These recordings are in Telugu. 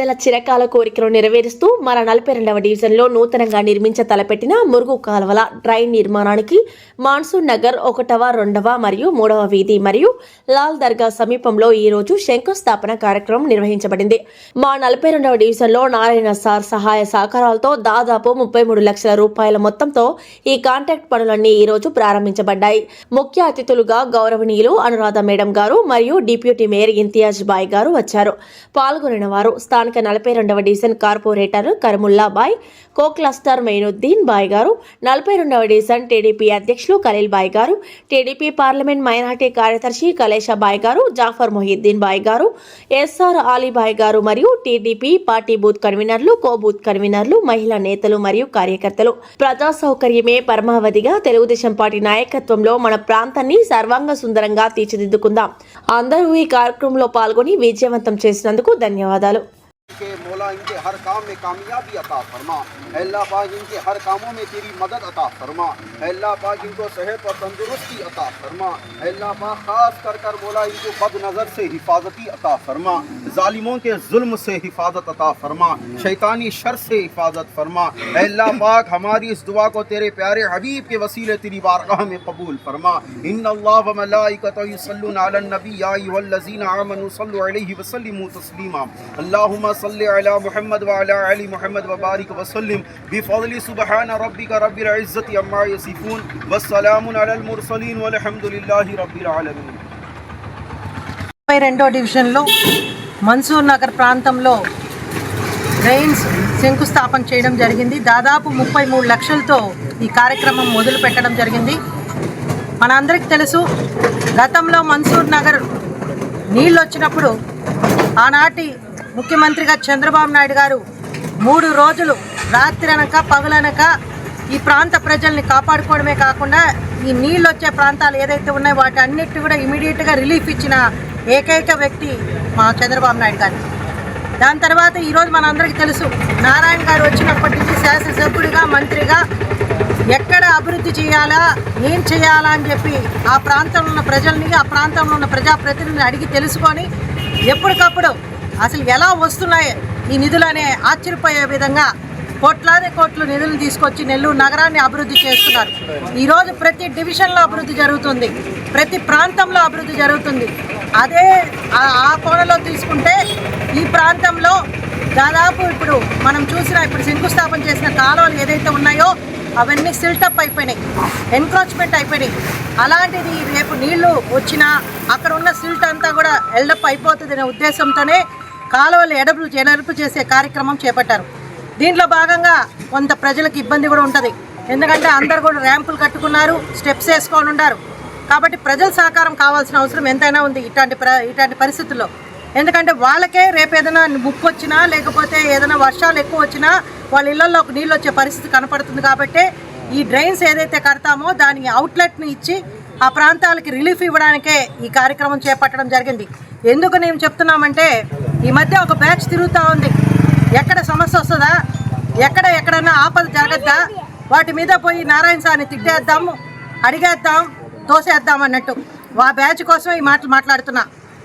ప్రజల చిరకాల కోరికలు నెరవేరుస్తూ మన 42వ డివిజన్లో నూతనంగా నిర్మించ తలపెట్టిన మురుగు కాలువల డ్రైన్ నిర్మాణానికి మాన్సూన్ నగర్ 1వ, 2వ మరియు 3వ వీధి మరియు లాల్ దర్గా సమీపంలో ఈ రోజు శంకుస్థాపన కార్యక్రమం నిర్వహించబడింది. మా 42వ డివిజన్లో నారాయణ సార్ సహాయ సహకారాలతో దాదాపు 33 లక్షల రూపాయల మొత్తంతో ఈ కాంట్రాక్ట్ పనులన్నీ ఈ రోజు ప్రారంభించబడ్డాయి. ముఖ్య అతిథులుగా గౌరవనీయులు అనురాధ మేడం గారు మరియు డిప్యూటీ మేయర్ ఇంతియాజ్ బాయ్ గారు వచ్చారు. పాల్గొనిన వారు స్థానిక 42వ division corporator Karamulla bhai, co cluster Moinuddin bhai గారు, 42వ డివిజన్ టీడీపీ అధ్యక్షులు ఖలీల్ బాయ్ గారు, టీడీపీ పార్లమెంట్ మైనార్టీ కార్యదర్శి కలేషా బాయ్ గారు, జాఫర్ మొహిద్దీన్ బాయ్ గారు, ఎస్ఆర్ ఆలీ బాయ్ గారు మరియు టీడీపీ పార్టీ బూత్ కన్వీనర్లు, కో బూత్ కన్వీనర్లు, మహిళా నేతలు మరియు కార్యకర్తలు. ప్రజా సౌకర్యమే పరమావధిగా తెలుగుదేశం పార్టీ నాయకత్వంలో మన ప్రాంతాన్ని సర్వాంగ సుందరంగా తీర్చిదిద్దుకుందాం. అందరూ ఈ కార్యక్రమంలో పాల్గొని విజయవంతం చేసినందుకు ధన్యవాదాలు. के मौला इनके हर काम में कामयाबी अता फरमा। अल्लाह पाक इनके हर कामों में तेरी मदद अता फरमा। अल्लाह पाक इनको सेहत और तंदुरुस्ती अता फरमा। अल्लाह पाक खास कर मौला इनको बद नज़र से हिफाजती अता फरमा, जालिमों के जुल्म से हिफाजत अता फरमा, शैतानी शर से हिफाजत फरमा। अल्लाह पाक हमारी इस दुआ को तेरे प्यारे हबीब के वसीले तेरी बारगाह में कबूल फरमा। इन्नल्लाह व मलाइकतहु युसल्लूना अलन नबी या अय्युहल्लज़ीना आमनू सल्लु अलैहि व सल्लिमू तस्लीमा। अल्लाहुम्मा सल्लि अला मुहम्मद व अला आलि मुहम्मद व बारिक व सल्लिम बिफज़्लि सुब्हान रब्बिका रब्बिल इज़्ज़ति अम्मा यसिफून व सलामुन अलल मुरसलीन वल्हम्दुलिल्लाहि रब्बिल आलमीन। 22వ డివిజన్లో మన్సూర్ నగర్ ప్రాంతంలో డ్రైన్స్ శంకుస్థాపన చేయడం జరిగింది. దాదాపు 33 లక్షలతో ఈ కార్యక్రమం మొదలు పెట్టడం జరిగింది. మనందరికీ తెలుసు, గతంలో మన్సూర్ నగర్ నీళ్ళు వచ్చినప్పుడు ఆనాటి ముఖ్యమంత్రిగా చంద్రబాబు నాయుడు గారు 3 రోజులు రాత్రి అనక పగలనక ఈ ప్రాంత ప్రజల్ని కాపాడుకోవడమే కాకుండా ఈ నీళ్ళు వచ్చే ప్రాంతాలు ఏదైతే ఉన్నాయో వాటి అన్నిటి కూడా ఇమీడియట్గా రిలీఫ్ ఇచ్చిన ఏకైక వ్యక్తి మా చంద్రబాబు నాయుడు గారు. దాని తర్వాత ఈరోజు మనందరికీ తెలుసు, నారాయణ గారు వచ్చినప్పటి నుంచి శాసనసభ్యుడిగా మంత్రిగా ఎక్కడ అభివృద్ధి చేయాలా, ఏం చేయాలా అని చెప్పి ఆ ప్రాంతంలో ఉన్న ప్రజల్ని, ఆ ప్రాంతంలో ఉన్న ప్రజాప్రతినిధులను అడిగి తెలుసుకొని ఎప్పటికప్పుడు అసలు ఎలా వస్తున్నాయి ఈ నిధులనే ఆశ్చర్యపోయే విధంగా కోట్లాది కోట్లు నిధులు తీసుకొచ్చి నెల్లూరు నగరాన్ని అభివృద్ధి చేస్తున్నారు. ఈరోజు ప్రతి డివిజన్లో అభివృద్ధి జరుగుతుంది, ప్రతి ప్రాంతంలో అభివృద్ధి జరుగుతుంది. అదే ఆ కోణలో తీసుకుంటే ఈ ప్రాంతంలో దాదాపు ఇప్పుడు మనం ఇప్పుడు శంకుస్థాపన చేసిన కాలువలు ఏదైతే ఉన్నాయో అవన్నీ సిల్టప్ అయిపోయినాయి, ఎన్క్రోచ్మెంట్ అయిపోయినాయి. అలాంటిది రేపు నీళ్లు వచ్చినా అక్కడ ఉన్న సిల్ట్ అంతా కూడా ఎల్డప్ అయిపోతుంది అనే ఉద్దేశంతోనే కాలువలు ఎడపు చేసే కార్యక్రమం చేపట్టారు. దీంట్లో భాగంగా కొంత ప్రజలకు ఇబ్బంది కూడా ఉంటుంది, ఎందుకంటే అందరు కూడా ర్యాంపులు కట్టుకున్నారు, స్టెప్స్ వేసుకొని ఉన్నారు. కాబట్టి ప్రజల సహకారం కావాల్సిన అవసరం ఎంతైనా ఉంది ఇట్లాంటి పరిస్థితుల్లో. ఎందుకంటే వాళ్ళకే రేపు ఏదైనా ముప్పు వచ్చినా లేకపోతే ఏదైనా వర్షాలు ఎక్కువ వచ్చినా వాళ్ళ ఇళ్లలో నీళ్ళు వచ్చే పరిస్థితి కనపడుతుంది. కాబట్టి ఈ డ్రైన్స్ ఏదైతే కడతామో దానికి అవుట్లెట్ని ఇచ్చి ఆ ప్రాంతాలకి రిలీఫ్ ఇవ్వడానికే ఈ కార్యక్రమం చేపట్టడం జరిగింది. ఎందుకు నేను చెప్తున్నామంటే ఈ మధ్య ఒక బ్యాచ్ తిరుగుతూ ఉంది, ఎక్కడ సమస్య వస్తుందా, ఎక్కడైనా ఆపద జరగద్దా, వాటి మీద పోయి నారాయణ సార్ని తిట్టేద్దాము, అడిగేద్దాం, తోసేద్దాం అన్నట్టు. ఆ బ్యాచ్ కోసం ఈ మాటలు మాట్లాడుతున్నా.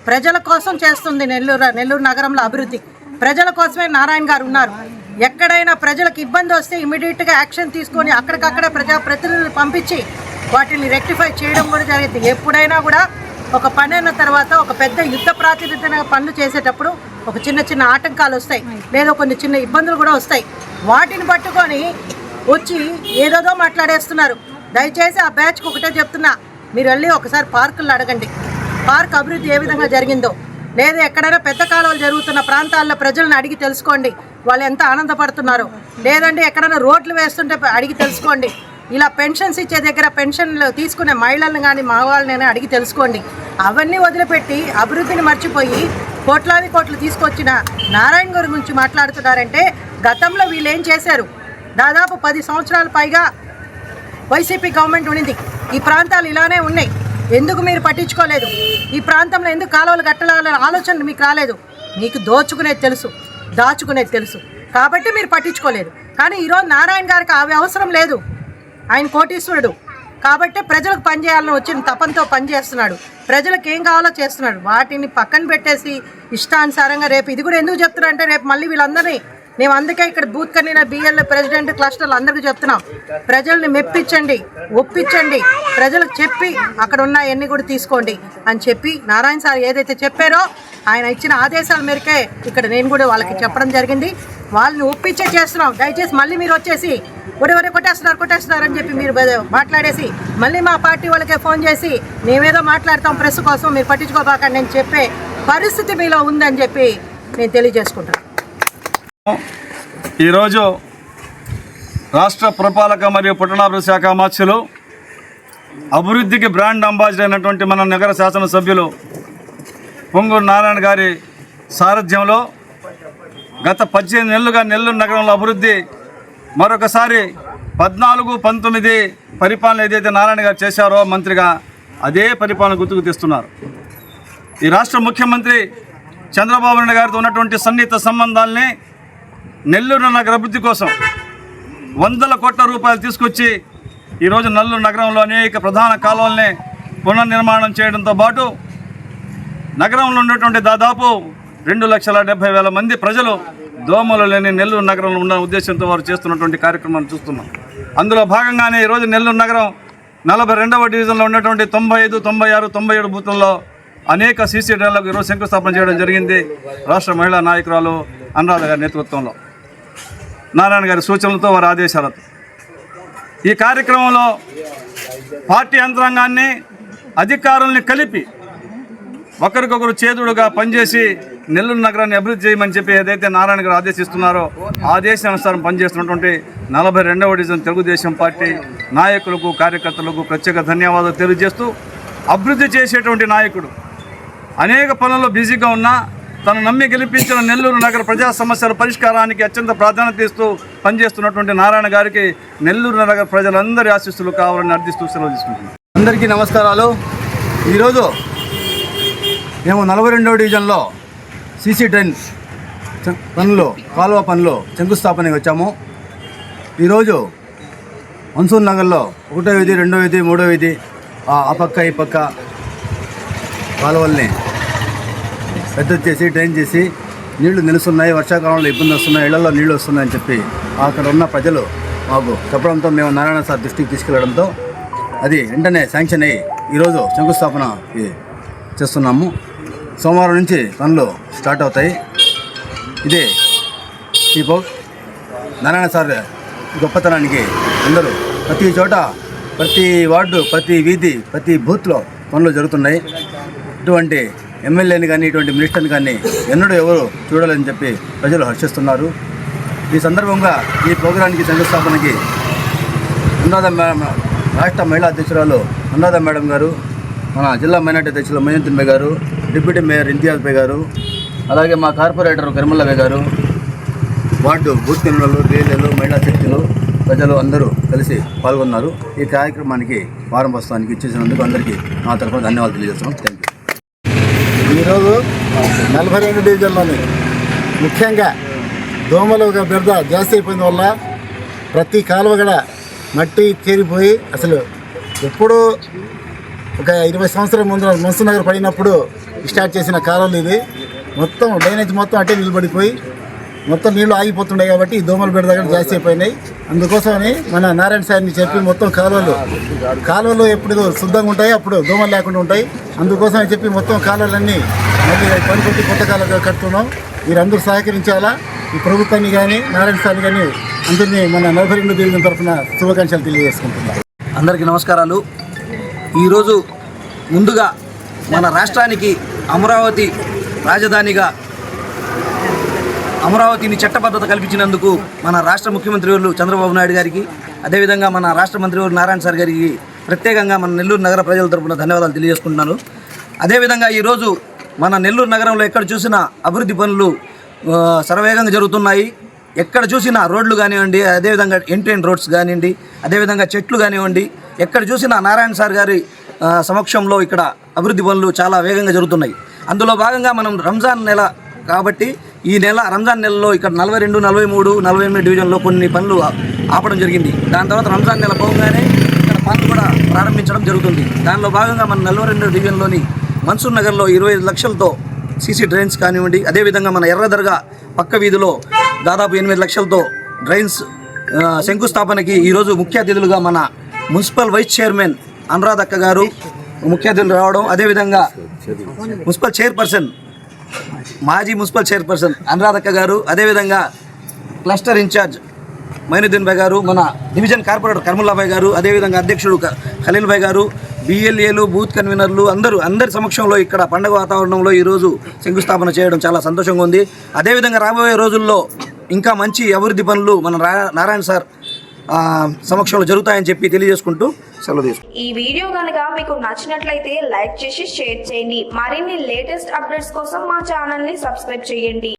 ప్రజల కోసం చేస్తుంది నెల్లూరు నగరంలో అభివృద్ధి. ప్రజల కోసమే నారాయణ గారు ఉన్నారు. ఎక్కడైనా ప్రజలకు ఇబ్బంది వస్తే ఇమీడియట్గా యాక్షన్ తీసుకొని అక్కడికక్కడే ప్రజాప్రతినిధులు పంపించి వాటిని రెక్టిఫై చేయడం కూడా జరిగింది. ఎప్పుడైనా కూడా ఒక పని అన్న తర్వాత ఒక పెద్ద యుద్ధ ప్రాతినిధ్యం పనులు చేసేటప్పుడు ఒక చిన్న ఆటంకాలు వస్తాయి, లేదా కొన్ని చిన్న ఇబ్బందులు కూడా వస్తాయి. వాటిని పట్టుకొని వచ్చి ఏదోదో మాట్లాడేస్తున్నారు. దయచేసి ఆ బ్యాచ్కి ఒకటే చెప్తున్నా, మీరు వెళ్ళి ఒకసారి పార్కుల్లో అడగండి, పార్క్ అభివృద్ధి ఏ విధంగా జరిగిందో, లేదా ఎక్కడైనా పెద్ద కాలువలు జరుగుతున్న ప్రాంతాల్లో ప్రజలను అడిగి తెలుసుకోండి వాళ్ళు ఎంత ఆనందపడుతున్నారో, లేదంటే ఎక్కడైనా రోడ్లు వేస్తుంటే అడిగి తెలుసుకోండి. ఇలా పెన్షన్స్ ఇచ్చే దగ్గర పెన్షన్లు తీసుకునే మహిళలను కానీ మగవాళ్ళని అడిగి తెలుసుకోండి. అవన్నీ వదిలిపెట్టి అభివృద్ధిని మర్చిపోయి కోట్లాది కోట్లు తీసుకొచ్చిన నారాయణ గారి గురించి మాట్లాడుతున్నారంటే గతంలో వీళ్ళు ఏం చేశారు? దాదాపు 10 సంవత్సరాల పైగా వైసీపీ గవర్నమెంట్ ఉండింది. ఈ ప్రాంతాలు ఇలానే ఉన్నాయి, ఎందుకు మీరు పట్టించుకోలేదు? ఈ ప్రాంతంలో ఎందుకు కాలువలు కట్టాలనే ఆలోచన మీకు రాలేదు? మీకు దోచుకునేది తెలుసు, దాచుకునేది తెలుసు, కాబట్టి మీరు పట్టించుకోలేదు. కానీ ఈరోజు నారాయణ గారికి అవి అవసరం లేదు, ఆయన కోటీశ్వరుడు. కాబట్టి ప్రజలకు పనిచేయాలని వచ్చిన తపంతో పనిచేస్తున్నాడు. ప్రజలకు ఏం కావాలో చేస్తున్నాడు. వాటిని పక్కన పెట్టేసి ఇష్టానుసారంగా రేపు ఇది కూడా ఎందుకు చెప్తున్నారంటే రేపు మళ్ళీ వీళ్ళందరినీ మేము అందుకే ఇక్కడ బూత్ కన్వీనర్ బిఎల్ఏ ప్రెసిడెంట్ క్లస్టర్లు అందరికీ చెప్తున్నాం, ప్రజల్ని మెప్పించండి, ఒప్పించండి, ప్రజలకు చెప్పి అక్కడ ఉన్న ఎన్ని కూడా తీసుకోండి అని చెప్పి నారాయణ సార్ ఏదైతే చెప్పారో ఆయన ఇచ్చిన ఆదేశాల మేరకే ఇక్కడ నేను కూడా వాళ్ళకి చెప్పడం జరిగింది. వాళ్ళని ఒప్పించే చేస్తున్నాం. దయచేసి మళ్ళీ మీరు వచ్చేసి ఒరే కొట్టేస్తున్నారు అని చెప్పి మీరు మాట్లాడేసి మళ్ళీ మా పార్టీ వాళ్ళకే ఫోన్ చేసి మేమేదో మాట్లాడతాం ప్రెస్ కోసం, మీరు పట్టించుకోబాకండి అని చెప్పే పరిస్థితి మీలో ఉందని చెప్పి నేను తెలియజేసుకుంటాను. ఈరోజు రాష్ట్ర పురపాలక మరియు పట్టణాభివృద్ధి శాఖ మార్చులు అభివృద్ధికి బ్రాండ్ అంబాసిడర్ అయినటువంటి మన నగర శాసనసభ్యులు పొంగూరు నారాయణ గారి సారథ్యంలో గత 18 నెలలుగా నెల్లూరు నగరంలో అభివృద్ధి మరొకసారి 14-19 పరిపాలన ఏదైతే నారాయణ గారు చేశారో మంత్రిగా అదే పరిపాలన గుర్తుకు తెస్తున్నారు. ఈ రాష్ట్ర ముఖ్యమంత్రి చంద్రబాబు నాయుడు గారితో ఉన్నటువంటి సన్నిహిత సంబంధాలని నెల్లూరు నగర అభివృద్ధి కోసం 100 కోట్ల రూపాయలు తీసుకొచ్చి ఈరోజు నెల్లూరు నగరంలో అనేక ప్రధాన కాలువల్ని పునర్నిర్మాణం చేయడంతో పాటు నగరంలో ఉన్నటువంటి దాదాపు 2,70,000 మంది ప్రజలు దోమలు లేని నెల్లూరు నగరంలో ఉన్న ఉద్దేశంతో వారు చేస్తున్నటువంటి కార్యక్రమాన్ని చూస్తున్నాం. అందులో భాగంగానే ఈరోజు నెల్లూరు నగరం 42వ డివిజన్లో ఉన్నటువంటి 95, 96, 97 బూతుల్లో అనేక సీసీ డ్రైన్లకు ఈరోజు శంకుస్థాపన చేయడం జరిగింది. రాష్ట్ర మహిళా నాయకురాలు అనురాధ గారి నేతృత్వంలో, నారాయణ గారి సూచనలతో, వారి ఆదేశాలతో ఈ కార్యక్రమంలో పార్టీ యంత్రాంగాన్ని అధికారుల్ని కలిపి ఒకరికొకరు చేదుడుగా పనిచేసి నెల్లూరు నగరాన్ని అభివృద్ధి చేయమని చెప్పి ఏదైతే నారాయణ గారు ఆదేశిస్తున్నారో ఆదేశానుసారం పనిచేస్తున్నటువంటి 42వ డివిజన్ తెలుగుదేశం పార్టీ నాయకులకు, కార్యకర్తలకు ప్రత్యేక ధన్యవాదాలు తెలియజేస్తూ, అభివృద్ధి చేసేటువంటి నాయకుడు అనేక పనుల్లో బిజీగా ఉన్నా తను నమ్మి గెలిపించిన నెల్లూరు నగర ప్రజా సమస్యల పరిష్కారానికి అత్యంత ప్రాధాన్యత ఇస్తూ పనిచేస్తున్నటువంటి నారాయణ గారికి నెల్లూరు నగర ప్రజలందరి ఆశీస్సులు కావాలని అర్థిస్తూ సెలవు తీసుకుంటున్నాను. అందరికీ నమస్కారాలు. ఈరోజు మేము 42వ డివిజన్లో సీసీ డ్రైన్ పనులు, కాలువ పనులు శంకుస్థాపనకి వచ్చాము. ఈరోజు మన్సూర్ నగర్లో 1వ వీధి, 2వ వీధి, 3వ వీధి ఆ పక్క ఈ పక్క కాలువల్ని పెద్ద చేసి డ్రైన్ చేసి నీళ్లు నిలుస్తున్నాయి, వర్షాకాలంలో ఇబ్బంది వస్తున్నాయి, ఇళ్లలో నీళ్లు వస్తున్నాయని చెప్పి అక్కడ ఉన్న ప్రజలు మాకు చెప్పడంతో మేము నారాయణ సార్ దృష్టికి తీసుకెళ్లడంతో అది వెంటనే శాంక్షన్ అయ్యి ఈరోజు శంకుస్థాపన చేస్తున్నాము. సోమవారం నుంచి పనులు స్టార్ట్ అవుతాయి. ఇదే ఈ నారాయణ సార్ గొప్పతనానికి అందరూ ప్రతి చోట, ప్రతి వార్డు, ప్రతి వీధి, ప్రతి బూత్లో పనులు జరుగుతున్నాయి. ఇటువంటి ఎమ్మెల్యేని కానీ, ఇటువంటి మినిస్టర్ని కానీ ఎన్నడూ ఎవరు చూడాలని చెప్పి ప్రజలు హర్షిస్తున్నారు. ఈ సందర్భంగా ఈ ప్రోగ్రాంకి శంకుస్థాపనకి రాష్ట్ర మహిళా అధ్యక్షురాలు అనురాధ మేడం గారు, మన జిల్లా మైనార్టీ అధ్యక్షులు మహేంద్ర బే గారు, డిప్యూటీ మేయర్ ఇంతియాజ్ బే గారు, అలాగే మా కార్పొరేటర్ కరిమల్ల బే గారు, వార్డు బూత్ కన్వీనర్లు, డీఎల్ఏలు, మహిళా శక్తులు, ప్రజలు అందరూ కలిసి పాల్గొన్నారు. ఈ కార్యక్రమానికి ప్రారంభోత్సవానికి ఇచ్చేసినందుకు అందరికీ నా తరఫున ధన్యవాదాలు తెలియజేస్తున్నాం. Thank you. ఈరోజు 42 డివిజన్లోని ముఖ్యంగా దోమల బెడద జాస్తి అయిపోయిన వల్ల ప్రతి కాలువ కూడా మట్టి చేరిపోయి, అసలు ఎప్పుడూ ఒక 20 సంవత్సరాల ముందు మన్సూర్ నగర్ పడినప్పుడు స్టార్ట్ చేసిన కాలువలు ఇది. మొత్తం డ్రైనేజ్ మొత్తం అట్టే నిలబడిపోయి మొత్తం నీళ్లు ఆగిపోతుండే కాబట్టి ఈ దోమల బెడద కూడా జాస్తి అయిపోయినాయి. అందుకోసమని మన నారాయణ సార్ని చెప్పి మొత్తం కాలువలు ఎప్పుడు శుద్ధంగా ఉంటాయి, అప్పుడు దోమలు లేకుండా ఉంటాయి. అందుకోసమని చెప్పి మొత్తం కాలువలన్నీ మళ్ళీ పనికొట్టి కొత్త కాలువగా కడుతున్నాం. మీరందరూ సహకరించాలా. ఈ ప్రభుత్వాన్ని కానీ, నారాయణ సార్ని కానీ అందరినీ మన 42 డివిజన్ తరఫున శుభాకాంక్షలు తెలియజేసుకుంటున్నాం. అందరికీ నమస్కారాలు. ఈరోజు ముందుగా మన రాష్ట్రానికి అమరావతి రాజధానిగా అమరావతిని చట్టబద్ధత కల్పించినందుకు మన రాష్ట్ర ముఖ్యమంత్రి వర్యులు చంద్రబాబు నాయుడు గారికి, అదేవిధంగా మన రాష్ట్ర మంత్రివర్యులు నారాయణ సార్ గారికి ప్రత్యేకంగా మన నెల్లూరు నగర ప్రజల తరపున ధన్యవాదాలు తెలియజేసుకుంటున్నాను. అదేవిధంగా ఈరోజు మన నెల్లూరు నగరంలో ఎక్కడ చూసినా అభివృద్ధి పనులు శరవేగంగా జరుగుతున్నాయి. ఎక్కడ చూసినా రోడ్లు కానివ్వండి, అదేవిధంగా ఎంట్రెన్ రోడ్స్ కానివ్వండి, అదేవిధంగా చెట్లు కానివ్వండి, ఎక్కడ చూసినా నారాయణ సార్ గారి సమక్షంలో ఇక్కడ అభివృద్ధి పనులు చాలా వేగంగా జరుగుతున్నాయి. అందులో భాగంగా మనం రంజాన్ నెల కాబట్టి ఈ నెల రంజాన్ నెలలో ఇక్కడ 42, 43, 48 డివిజన్లో కొన్ని పనులు ఆపడం జరిగింది. దాని తర్వాత రంజాన్ నెల పోగానే ఇక్కడ పనులు కూడా ప్రారంభించడం జరుగుతుంది. దానిలో భాగంగా మన నల్వరెండు డివిజన్లోని మన్సూర్ నగర్లో 25 లక్షలతో సీసీ డ్రైన్స్ కానివ్వండి, అదేవిధంగా మన ఎర్రదర్గా పక్క వీధిలో దాదాపు 8 లక్షలతో డ్రైన్స్ శంకుస్థాపనకి ఈరోజు ముఖ్య అతిథులుగా మన మున్సిపల్ వైస్ చైర్మన్ అనురాధక్క గారు ముఖ్య అతిథులు రావడం, అదేవిధంగా మున్సిపల్ చైర్పర్సన్ మాజీ మున్సిపల్ చైర్పర్సన్ అనురాధక్క గారు, అదేవిధంగా క్లస్టర్ ఇన్ఛార్జ్ మైనుద్దీన్ భాయ్ గారు, మన డివిజన్ కార్పొరేటర్ కర్ముల్లాభాయ్ గారు, అదేవిధంగా అధ్యక్షుడు ఖలీల్ భాయ్ గారు, బిఎల్ఏలు బూత్ కన్వీనర్లు అందరి సమక్షంలో ఇక్కడ పండుగ వాతావరణంలో ఈరోజు శంకుస్థాపన చేయడం చాలా సంతోషంగా ఉంది. అదేవిధంగా రాబోయే రోజుల్లో ఇంకా మంచి అభివృద్ధి పనులు మన నారాయణ సార్ సమక్షంలో జరుగుతాయని చెప్పి తెలియజేసుకుంటూ సెలవు తీసుకుంటాం. ఈ వీడియో కనుక మీకు నచ్చినట్లయితే లైక్ చేసి షేర్ చేయండి. మరిన్ని లేటెస్ట్ అప్డేట్స్ కోసం మా ఛానల్ ని సబ్స్క్రైబ్ చేయండి.